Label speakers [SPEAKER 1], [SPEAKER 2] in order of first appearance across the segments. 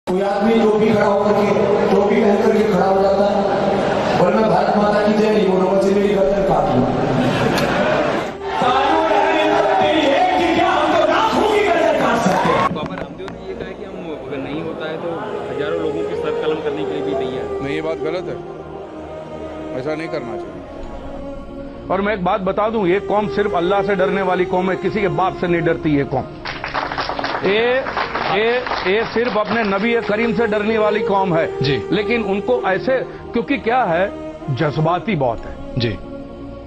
[SPEAKER 1] कोई आदमी टोपी खड़ा होकर के टोपी पहन करके खड़ा हो जाता है, बोले मैं भारत माता की जय नहीं बोलूंगा, मुझे मेरी गर्दन काट लो।
[SPEAKER 2] बाबा रामदेव ने ये कहा कि हम अगर नहीं होता है तो हजारों लोगों की सर कलम करने के लिए भी तैयार।
[SPEAKER 3] नहीं, ये बात गलत है, ऐसा नहीं करना चाहिए।
[SPEAKER 4] और मैं एक बात बता दूं, ये कौम सिर्फ अल्लाह से डरने वाली कौम है, किसी के बाप से नहीं डरती ये कौम। ये सिर्फ अपने नबी करीम से डरने वाली कौम है
[SPEAKER 5] जी।
[SPEAKER 4] लेकिन उनको ऐसे, क्योंकि क्या है, जज्बाती बहुत है
[SPEAKER 5] जी।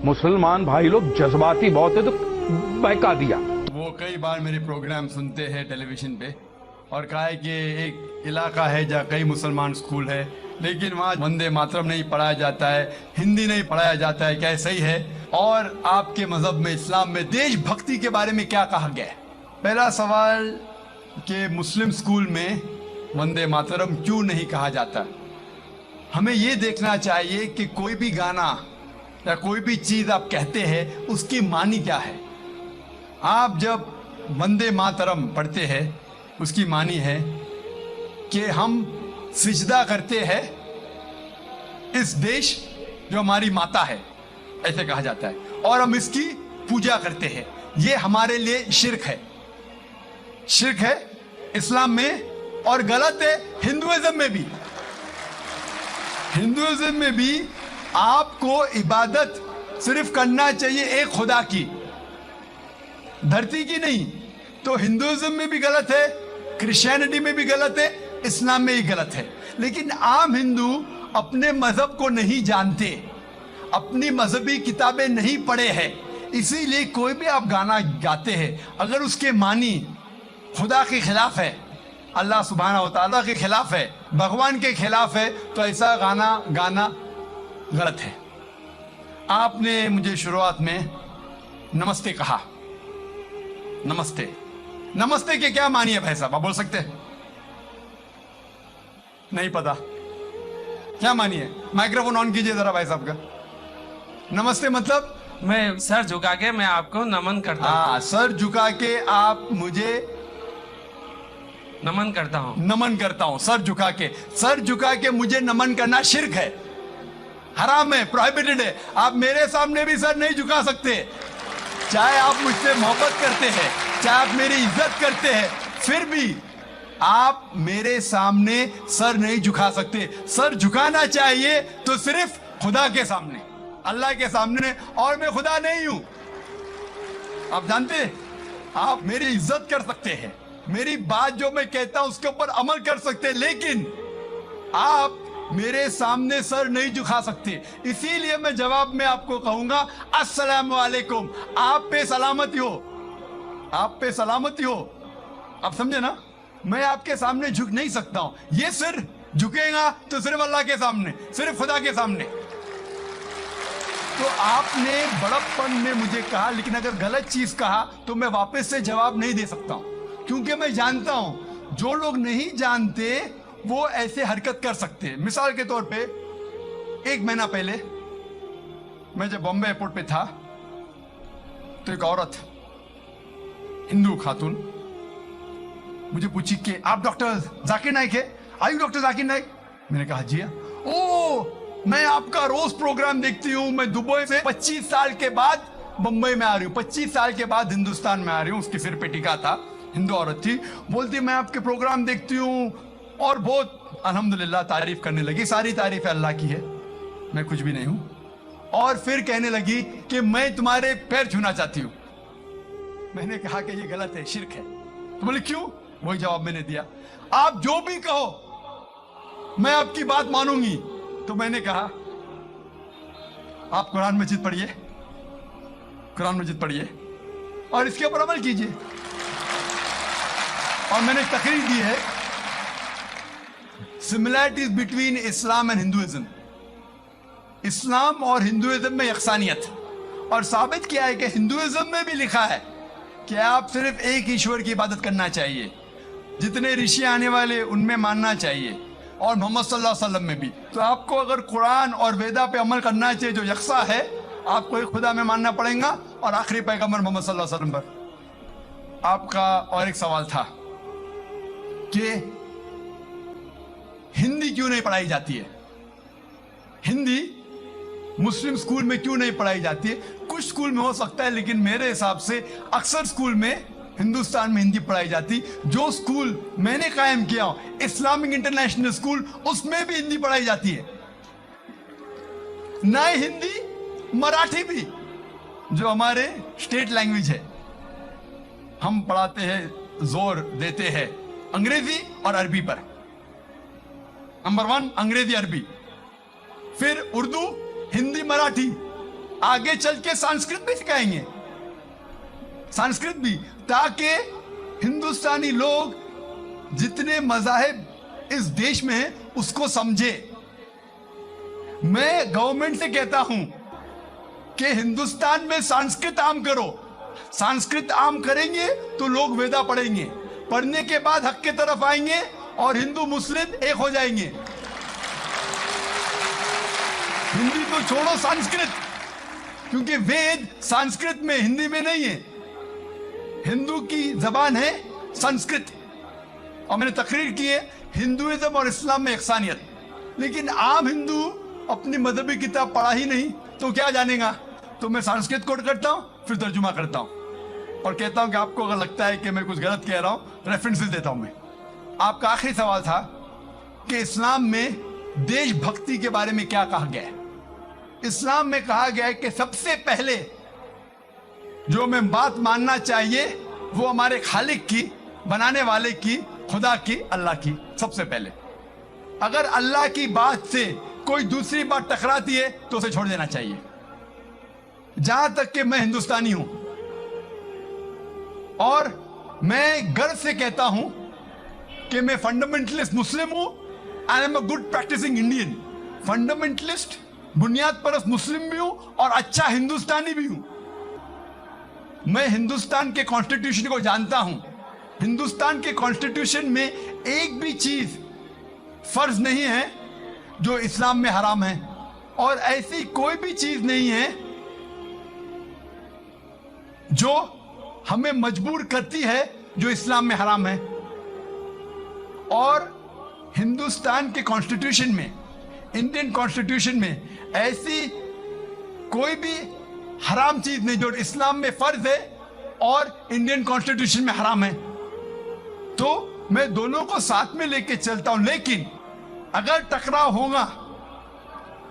[SPEAKER 4] मुसलमान भाई लोग जज्बाती बहुत है, तो बहका दिया।
[SPEAKER 6] वो कई बार मेरे प्रोग्राम सुनते हैं टेलीविजन पे और कहा है कि एक इलाका है जहाँ कई मुसलमान स्कूल है लेकिन वहाँ वंदे मातरम नहीं पढ़ाया जाता है, हिंदी नहीं पढ़ाया जाता है, क्या सही है? और आपके मजहब में, इस्लाम में देशभक्ति के बारे में क्या कहा गया है? पहला सवाल कि मुस्लिम स्कूल में वंदे मातरम क्यों नहीं कहा जाता? हमें ये देखना चाहिए कि कोई भी गाना या कोई भी चीज आप कहते हैं उसकी मानी क्या है। आप जब वंदे मातरम पढ़ते हैं उसकी मानी है कि हम सिजदा करते हैं इस देश जो हमारी माता है, ऐसे कहा जाता है, और हम इसकी पूजा करते हैं। ये हमारे लिए शिर्क है, शिर्क है इस्लाम में, और गलत है हिंदुइज्म में भी। हिंदुइज्म में भी आपको इबादत सिर्फ करना चाहिए एक खुदा की, धरती की नहीं। तो हिंदुइज्म में भी गलत है, क्रिश्चियनिटी में भी गलत है, इस्लाम में ही गलत है। लेकिन आम हिंदू अपने मजहब को नहीं जानते, अपनी मजहबी किताबें नहीं पढ़े हैं, इसीलिए कोई भी आप गाना गाते हैं अगर उसके मानी खुदा के खिलाफ है, अल्लाह सुब्हानहू व तआला के खिलाफ है, भगवान के खिलाफ है, तो ऐसा गाना गाना गलत है। आपने मुझे शुरुआत में नमस्ते कहा, नमस्ते, नमस्ते के क्या मानी है भाई साहब, आप बोल सकते हैं? नहीं पता क्या मानी है? माइक्रोफोन ऑन कीजिए जरा भाई साहब का। नमस्ते मतलब
[SPEAKER 7] मैं सर झुका के मैं आपको नमन करता हूँ।
[SPEAKER 6] हाँ, सर झुका के आप मुझे
[SPEAKER 7] नमन करता हूँ,
[SPEAKER 6] नमन करता हूं। सर झुका के, सर झुका के मुझे नमन करना शिर्क है, हराम है, प्रोहिबिटेड है। आप मेरे सामने भी सर नहीं झुका सकते, चाहे आप मुझसे मोहब्बत करते हैं, चाहे आप मेरी इज्जत करते हैं, फिर भी आप मेरे सामने सर नहीं झुका सकते। सर झुकाना चाहिए तो सिर्फ खुदा के सामने, अल्लाह के सामने, और मैं खुदा नहीं हूं। आप जानते हैं, आप मेरी इज्जत कर सकते हैं, मेरी बात जो मैं कहता हूं उसके ऊपर अमल कर सकते हैं, लेकिन आप मेरे सामने सर नहीं झुका सकते। इसीलिए मैं जवाब में आपको कहूंगा अस्सलाम वालेकुम, आप पे सलामती हो, आप पे सलामती हो। आप समझे ना? मैं आपके सामने झुक नहीं सकता हूं। ये सिर झुकेगा तो सिर्फ अल्लाह के सामने, सिर्फ खुदा के सामने। तो आपने बड़प्पन में मुझे कहा, लेकिन अगर गलत चीज कहा तो मैं वापस से जवाब नहीं दे सकता हूं, क्योंकि मैं जानता हूं जो लोग नहीं जानते वो ऐसे हरकत कर सकते हैं। मिसाल के तौर पे, एक महीना पहले मैं जब बॉम्बे एयरपोर्ट पे था तो एक औरत, हिंदू खातून, मुझे पूछी कि आप डॉक्टर जाकिर नाइक है? आयु डॉक्टर जाकिर नाइक? मैंने कहा जी हाँ। ओ, मैं आपका रोज प्रोग्राम देखती हूँ, मैं दुबई से 25 साल के बाद बंबई में आ रही हूँ, 25 साल के बाद हिंदुस्तान में आ रही हूँ। उसके सिर पे टीका था, हिंदू औरत थी, बोलती मैं आपके प्रोग्राम देखती हूँ और बहुत अल्हम्दुलिल्लाह तारीफ करने लगी। सारी तारीफ अल्लाह की है, मैं कुछ भी नहीं हूँ। और फिर कहने लगी कि मैं तुम्हारे पैर छूना चाहती हूँ। मैंने कहा कि ये गलत है, शिर्क है। तो बोले क्यों? वही जवाब मैंने दिया, आप जो भी कहो मैं आपकी बात मानूंगी। तो मैंने कहा आप कुरान मजीद पढ़िए, कुरान मजीद पढ़िए और इसके ऊपर अमल कीजिए। और मैंने एक तकरीर दी है, similarities between Islam and Hinduism, Islam और हिंदुइज्म में यकसानियत, और साबित किया है कि हिंदुइज्म में भी लिखा है कि आप सिर्फ एक ईश्वर की इबादत करना चाहिए, जितने ऋषि आने वाले उनमें मानना चाहिए, और मोहम्मद सल्लल्लाहु अलैहि वसल्लम में भी। तो आपको अगर कुरान और वेदा पे अमल करना चाहिए जो यकसा है, आपको एक खुदा में मानना पड़ेगा और आखिरी पैगंबर मोहम्मद सल्लल्लाहु अलैहि वसल्लम पर। आपका और एक सवाल था कि क्यों नहीं पढ़ाई जाती है? हिंदी मुस्लिम स्कूल में क्यों नहीं पढ़ाई जाती है? कुछ स्कूल में हो सकता है, लेकिन मेरे हिसाब से अक्सर स्कूल में हिंदुस्तान में हिंदी पढ़ाई जाती। जो स्कूल मैंने कायम किया इस्लामिक इंटरनेशनल स्कूल, उसमें भी हिंदी पढ़ाई जाती है। ना ही हिंदी, मराठी भी, जो हमारे स्टेट लैंग्वेज है, हम पढ़ाते हैं, जोर देते हैं अंग्रेजी और अरबी पर। नंबर 1 अंग्रेजी अरबी, फिर उर्दू, हिंदी, मराठी, आगे चल के संस्कृत भी सिखाएंगे, संस्कृत भी, ताकि हिंदुस्तानी लोग जितने मज़ाहिब इस देश में हैं उसको समझे। मैं गवर्नमेंट से कहता हूं कि हिंदुस्तान में संस्कृत आम करो। संस्कृत आम करेंगे तो लोग वेदा पढ़ेंगे, पढ़ने के बाद हक के तरफ आएंगे और हिंदू मुस्लिम एक हो जाएंगे। हिंदी तो छोड़ो, संस्कृत, क्योंकि वेद संस्कृत में, हिंदी में नहीं है। हिंदू की जबान है संस्कृत, और मैंने तकरीर की है हिंदुइज्म और इस्लाम में यकसानियत। लेकिन आम हिंदू अपनी मजहबी किताब पढ़ा ही नहीं तो क्या जानेगा? तो मैं संस्कृत कोट करता हूं, फिर तर्जुमा करता हूं और कहता हूं कि आपको अगर लगता है कि मैं कुछ गलत कह रहा हूं, रेफरेंसेस देता हूं मैं। आपका आखिरी सवाल था कि इस्लाम में देशभक्ति के बारे में क्या कहा गया है। इस्लाम में कहा गया है कि सबसे पहले जो हमें बात मानना चाहिए वो हमारे खालिक की, बनाने वाले की, खुदा की, अल्लाह की, सबसे पहले। अगर अल्लाह की बात से कोई दूसरी बात टकराती है तो उसे छोड़ देना चाहिए। जहां तक कि मैं हिंदुस्तानी हूं और मैं गर्व से कहता हूं कि मैं फंडामेंटलिस्ट मुस्लिम हूं, I am a good practising Indian. Fundamentalist, बुनियाद परस्त मुस्लिम भी हूं और अच्छा हिंदुस्तानी भी हूं। मैं हिंदुस्तान के कॉन्स्टिट्यूशन को जानता हूं। हिंदुस्तान के कॉन्स्टिट्यूशन में एक भी चीज फर्ज नहीं है जो इस्लाम में हराम है, और ऐसी कोई भी चीज नहीं है जो हमें मजबूर करती है जो इस्लाम में हराम है। और हिंदुस्तान के कॉन्स्टिट्यूशन में, इंडियन कॉन्स्टिट्यूशन में ऐसी कोई भी हराम चीज नहीं जो इस्लाम में फर्ज है और इंडियन कॉन्स्टिट्यूशन में हराम है। तो मैं दोनों को साथ में लेके चलता हूं, लेकिन अगर टकराव होगा,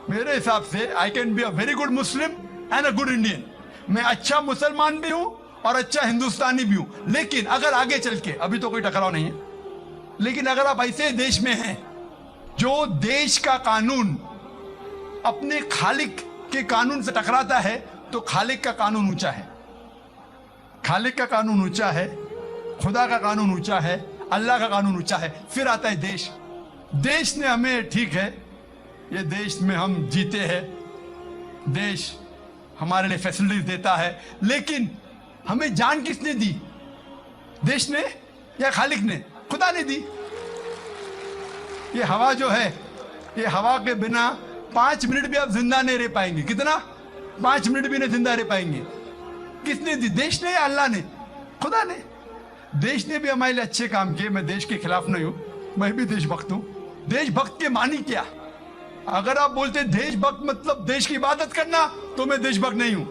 [SPEAKER 6] मेरे हिसाब से I can be a very good Muslim and a good Indian. मैं अच्छा मुसलमान भी हूं और अच्छा हिंदुस्तानी भी हूं। लेकिन अगर आगे चल के, अभी तो कोई टकराव नहीं है, लेकिन अगर आप ऐसे देश में हैं जो देश का कानून अपने खालिक के कानून से टकराता है, तो खालिक का कानून ऊंचा है, खालिक का कानून ऊंचा है, खुदा का कानून ऊंचा है, अल्लाह का कानून ऊंचा है। फिर आता है देश। देश ने हमें, ठीक है, ये देश में हम जीते हैं, देश हमारे लिए फैसिलिटीज देता है, लेकिन हमें जान किसने दी? देश ने या खालिक ने? खुदा ने दी। ये हवा जो है, ये हवा के बिना 5 मिनट भी आप जिंदा नहीं रह पाएंगे। कितना? 5 मिनट भी नहीं जिंदा रह पाएंगे। किसने दी? देश ने या अल्लाह ने? खुदा ने। देश ने भी हमारे लिए अच्छे काम किए। मैं देश के खिलाफ नहीं हूं, मैं भी देशभक्त हूं। देशभक्त के मानी क्या? अगर आप बोलते हैं देशभक्त मतलब देश की इबादत करना, तो मैं देशभक्त नहीं हूं।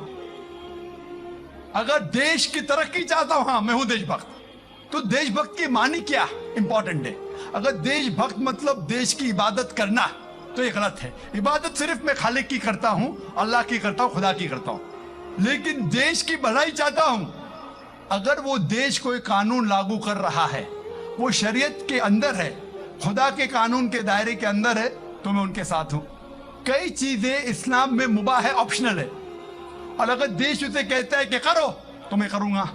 [SPEAKER 6] अगर देश की तरक्की चाहता हूं, हाँ मैं हूं देशभक्त। तो देशभक्त की मानी क्या इंपॉर्टेंट है। अगर देशभक्त मतलब देश की इबादत करना, तो ये गलत है। इबादत सिर्फ मैं खालिक की करता हूं, अल्लाह की करता हूं, खुदा की करता हूं। लेकिन देश की भलाई चाहता हूं। अगर वो देश कोई कानून लागू कर रहा है, वो शरीयत के अंदर है, खुदा के कानून के दायरे के अंदर है, तो मैं उनके साथ हूं। कई चीजें इस्लाम में मुबाह है, ऑप्शनल है, और अगर देश उसे कहता है कि करो, तो मैं करूंगा।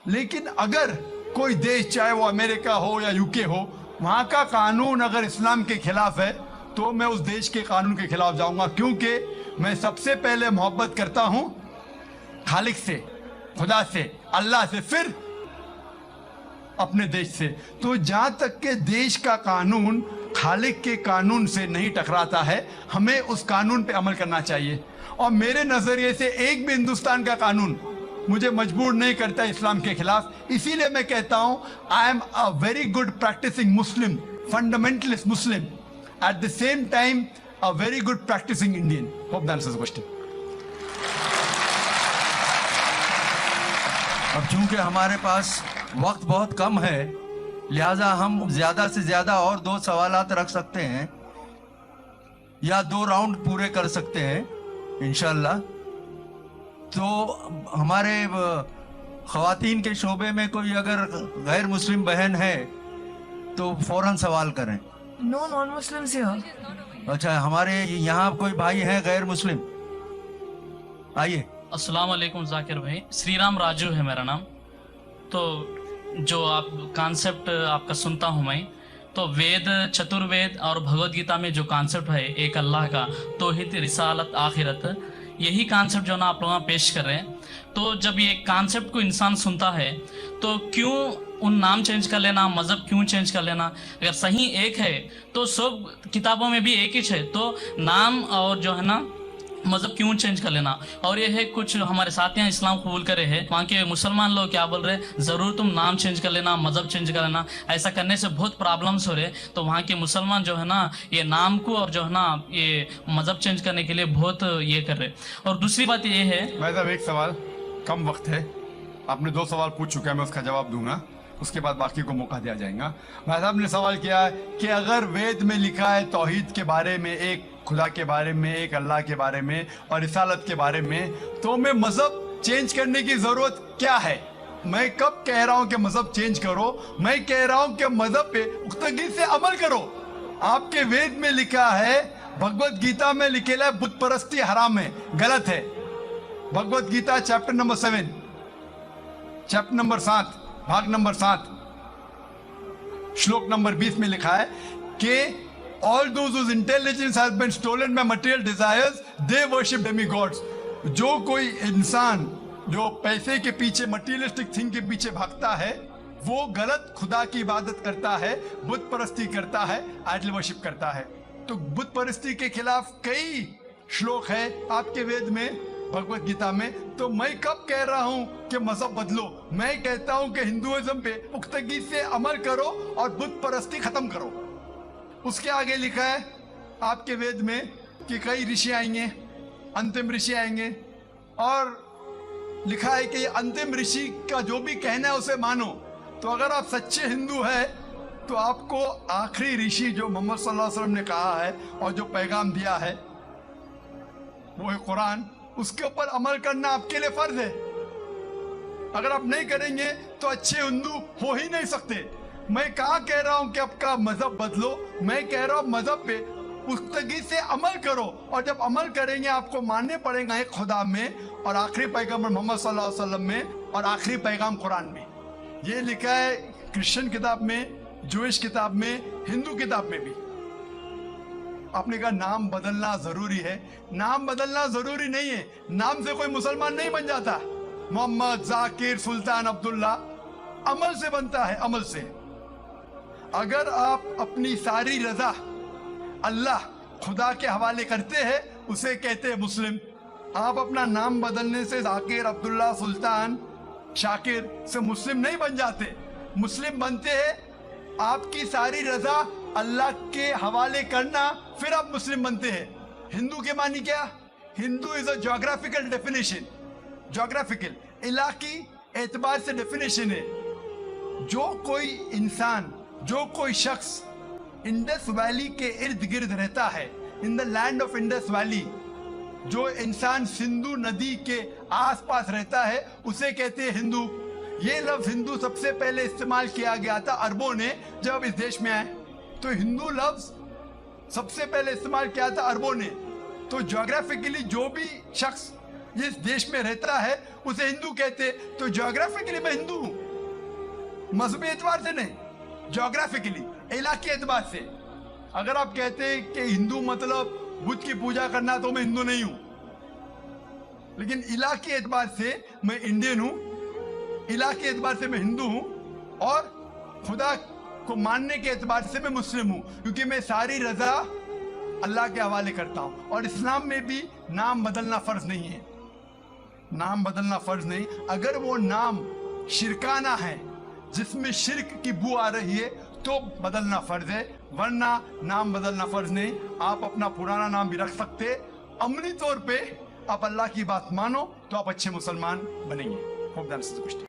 [SPEAKER 6] लेकिन अगर कोई देश, चाहे वो अमेरिका हो या यूके हो, वहां का कानून अगर इस्लाम के खिलाफ है, तो मैं उस देश के कानून के खिलाफ जाऊंगा, क्योंकि मैं सबसे पहले मोहब्बत करता हूं खालिक से, खुदा से, अल्लाह से, फिर अपने देश से। तो जहां तक के देश का कानून खालिक के कानून से नहीं टकराता है, हमें उस कानून पे अमल करना चाहिए। और मेरे नजरिए से एक भी हिंदुस्तान का कानून मुझे मजबूर नहीं करता इस्लाम के खिलाफ। इसीलिए मैं कहता हूं I am a very good practising Muslim fundamentalist Muslim, at the same time a very good practicing Indian. Hope that answers the question.
[SPEAKER 5] अब चूंकि हमारे पास वक्त बहुत कम है, लिहाजा हम ज्यादा से ज्यादा और 2 सवालात रख सकते हैं या 2 राउंड पूरे कर सकते हैं इंशाल्लाह। तो हमारे ख्वातीन के शोबे में कोई अगर गैर मुस्लिम बहन है तो फौरन सवाल करें।
[SPEAKER 8] No non-Muslims here.
[SPEAKER 5] अच्छा, हमारे यहाँ कोई भाई हैं गैर मुस्लिम? आइए।
[SPEAKER 9] अस्सलाम वालेकुम जाकिर भाई, श्री राम राजू है मेरा नाम। तो जो आप कॉन्सेप्ट आपका सुनता हूँ मैं, तो वेद, चतुर्वेद और भगवत गीता में जो कॉन्सेप्ट है एक अल्लाह का, तौहीद, रिसालत, आखिरत, यही कॉन्सेप्ट जो ना आप लोग पेश कर रहे हैं। तो जब ये कॉन्सेप्ट को इंसान सुनता है तो क्यों उन नाम चेंज कर लेना, मज़हब क्यों चेंज कर लेना? अगर सही एक है तो सब किताबों में भी एक ही है, तो नाम और जो है ना मज़हब क्यों चेंज कर लेना? और ये है कुछ हमारे साथियाँ इस्लाम कबूल करे हैं, वहाँ के मुसलमान लोग क्या बोल रहे हैं, ज़रूर तुम नाम चेंज कर लेना, मज़हब चेंज कर लेना, ऐसा करने से बहुत प्रॉब्लम्स हो रहे। तो वहाँ के मुसलमान जो है ना ये नाम को और जो है ना ये मज़हब चेंज करने के लिए बहुत ये कर रहे। और दूसरी बात ये है,
[SPEAKER 6] भाई साहब एक सवाल, कम वक्त है, आपने 2 सवाल पूछ चुका है, मैं उसका जवाब दूंगा, उसके बाद बाकी को मौका दिया जाएगा। भाई साहब ने सवाल किया है कि अगर वेद में लिखा है तौहीद के बारे में, एक खुदा के बारे में, एक अल्लाह के बारे में और रिसालत के बारे में, तो मैं मज़हब चेंज करने की ज़रूरत क्या है? मैं कब कह रहा हूँ कि मज़हब चेंज करो? मैं कह रहा हूँ कि मज़हब पे पुख्तगी से अमल करो। आपके वेद में लिखा है, भगवत गीता में लिखेला है बुत परस्ती हराम है, गलत है। Bhagavad Gita chapter number 7, chapter number 7, भाग नंबर 7, श्लोक नंबर 20 में लिखा है कि all those whose intelligence has been stolen by material desires, they worship demigods. जो कोई इंसान जो पैसे के पीछे, मटीरियलिस्टिक थिंग के पीछे भागता है, वो गलत खुदा की इबादत करता है, बुत परस्ती करता है, आइडल वर्शिप करता है। तो बुत परस्ती के खिलाफ कई श्लोक है आपके वेद में, भगवत गीता में। तो मैं कब कह रहा हूं कि मजहब बदलो? मैं कहता हूं कि हिंदुइज्म पे पुख्तगी से अमल करो और बुत परस्ती खत्म करो। उसके आगे लिखा है आपके वेद में कि कई ऋषि आएंगे, अंतिम ऋषि आएंगे, और लिखा है कि अंतिम ऋषि का जो भी कहना है उसे मानो। तो अगर आप सच्चे हिंदू हैं तो आपको आखिरी ऋषि जो मोहम्मद सल्लल्लाहु अलैहि वसल्लम ने कहा है और जो पैगाम दिया है वो है कुरान, उसके ऊपर अमल करना आपके लिए फर्ज है। अगर आप नहीं करेंगे तो अच्छे हिंदू हो ही नहीं सकते। मैं कहाँ कह रहा हूँ कि आपका मजहब बदलो, मैं कह रहा हूँ मजहब पे पुख्तगी से अमल करो, और जब अमल करेंगे आपको मानने पड़ेगा एक खुदा में और आखिरी पैगंबर मोहम्मद सल्लल्लाहु अलैहि वसल्लम में और आखिरी पैगाम कुरान में। ये लिखा है क्रिश्चियन किताब में, जूइश किताब में, हिंदू किताब में भी। आपने कहा नाम बदलना जरूरी है, नाम बदलना जरूरी नहीं है। नाम से कोई मुसलमान नहीं बन जाता। मोहम्मद, जाकिर, सुल्तान, अब्दुल्ला अमल से बनता है, अमल से। अगर आप अपनी सारी रजा अल्लाह खुदा के हवाले करते हैं उसे कहते हैं मुस्लिम। आप अपना नाम बदलने से जाकिर, अब्दुल्ला, सुल्तान, शाकिर से मुस्लिम नहीं बन जाते। मुस्लिम बनते हैं आपकी सारी रजा अल्लाह के हवाले करना, फिर आप मुस्लिम बनते हैं। हिंदू के मानी क्या? Hindu is a geographical definition, geographical Ellaquai एतबार से डेफिनेशन है। जो कोई इंसान, जो कोई शख्स इंडस वैली के इर्द गिर्द रहता है, in the land of Indus valley, जो इंसान सिंधु नदी के आसपास रहता है उसे कहते हैं हिंदू। ये लफ्ज हिंदू सबसे पहले इस्तेमाल किया गया था अरबों ने जब इस देश में आए, तो हिंदू लफ्ज सबसे पहले इस्तेमाल किया था अरबों ने। तो ज्योग्राफिकली जो भी शख्स इस देश में रहता है उसे हिंदू कहते। तो ज्योग्राफिकली मैं हिंदू हूं, मजहबी एतबार से नहीं, ज्योग्राफिकली इलाके एतबार से। अगर आप कहते हैं कि हिंदू मतलब बुद्ध की पूजा करना, तो मैं हिंदू नहीं हूं। लेकिन इलाके एतबार से मैं इंडियन हूं, इलाके एतबार से मैं हिंदू हूं, और खुदा को मानने के एतबार से मैं मुस्लिम हूं, क्योंकि मैं सारी रजा अल्लाह के हवाले करता हूं। और इस्लाम में भी नाम बदलना फर्ज नहीं है, नाम बदलना फर्ज नहीं। अगर वो नाम शिरकाना है जिसमें शिर्क की बू आ रही है तो बदलना फर्ज है, वरना नाम बदलना फर्ज नहीं। आप अपना पुराना नाम भी रख सकते। अमली तौर पे आप अल्लाह की बात मानो तो आप अच्छे मुसलमान बनेंगे। Hope that is the question.